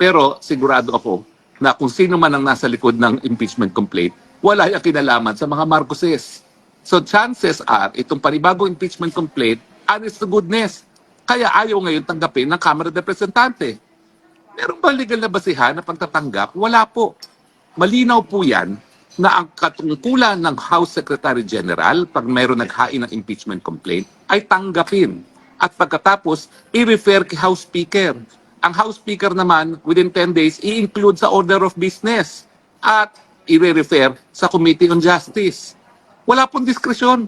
Pero sigurado ako na kung sino man ang nasa likod ng impeachment complaint, wala yung kinalaman sa mga Marcoses. So chances are, itong panibagong impeachment complaint, honest to goodness. Kaya ayaw ngayon tanggapin ng Kamara de Representante. Meron ba legal na basihan na pagtatanggap? Wala po. Malinaw po yan na ang katungkulan ng House Secretary General pag mayroon naghain ng impeachment complaint ay tanggapin. At pagkatapos, i-refer kay House Speaker. Ang House Speaker naman, within 10 days, i-include sa order of business at i-refer sa Committee on Justice. Wala pong diskresyon.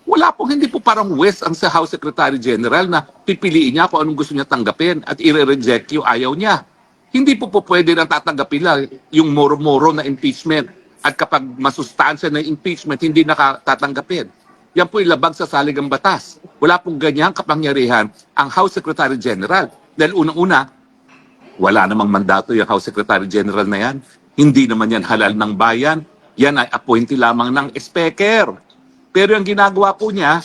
Wala pong, hindi po parang West ang sa House Secretary General na pipiliin niya kung anong gusto niya tanggapin at i-reject yung ayaw niya. Hindi po pwede na tatanggapin lang yung moro-moro na impeachment at kapag masustansya na impeachment, hindi nakatatanggapin. Yan po ilabag sa saligang batas. Wala pong ganyang kapangyarihan ang House Secretary General. Dahil unang-una, wala namang mandato yung House Secretary General na yan. Hindi naman yan halal ng bayan. Yan ay appointee lamang ng speaker. Pero yung ginagawa po niya,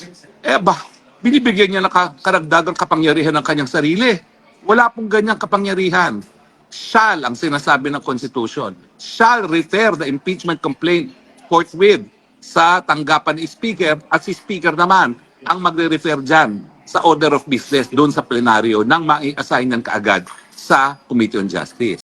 binibigyan niya ng karagdagang kapangyarihan ng kanyang sarili. Wala pong ganyang kapangyarihan. Shall ang sinasabi ng Constitution. Shall refer the impeachment complaint forthwith sa tanggapan ni Speaker at si Speaker naman ang magre-refer dyan sa order of business doon sa plenaryo nang mai-assign yan kaagad sa Committee on Justice.